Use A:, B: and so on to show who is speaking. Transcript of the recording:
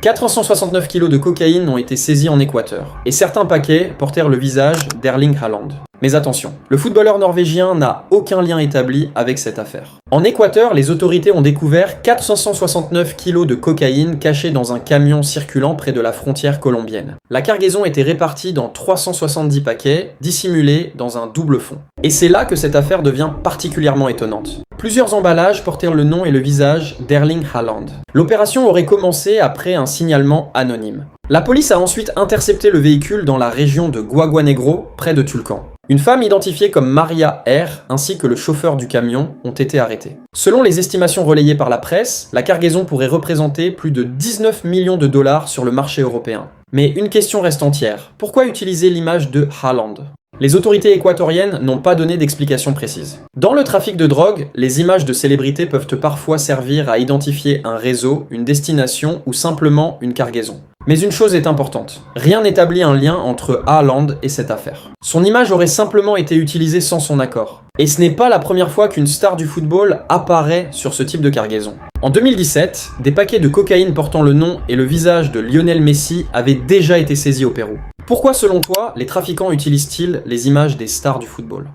A: 469 kilos de cocaïne ont été saisis en Équateur, et certains paquets portèrent le visage d'Erling Haaland. Mais attention, le footballeur norvégien n'a aucun lien établi avec cette affaire. En Équateur, les autorités ont découvert 469 kilos de cocaïne cachés dans un camion circulant près de la frontière colombienne. La cargaison était répartie dans 370 paquets, dissimulés dans un double fond. Et c'est là que cette affaire devient particulièrement étonnante. Plusieurs emballages portèrent le nom et le visage d'Erling Haaland. L'opération aurait commencé après un signalement anonyme. La police a ensuite intercepté le véhicule dans la région de Guaguanegro, près de Tulcan. Une femme identifiée comme Maria R, ainsi que le chauffeur du camion, ont été arrêtés. Selon les estimations relayées par la presse, la cargaison pourrait représenter plus de 19 millions de dollars sur le marché européen. Mais une question reste entière. Pourquoi utiliser l'image de Haaland ? Les autorités équatoriennes n'ont pas donné d'explication précise. Dans le trafic de drogue, les images de célébrités peuvent parfois servir à identifier un réseau, une destination ou simplement une cargaison. Mais une chose est importante, rien n'établit un lien entre Haaland et cette affaire. Son image aurait simplement été utilisée sans son accord. Et ce n'est pas la première fois qu'une star du football apparaît sur ce type de cargaison. En 2017, des paquets de cocaïne portant le nom et le visage de Lionel Messi avaient déjà été saisis au Pérou. Pourquoi, selon toi, les trafiquants utilisent-ils les images des stars du football ?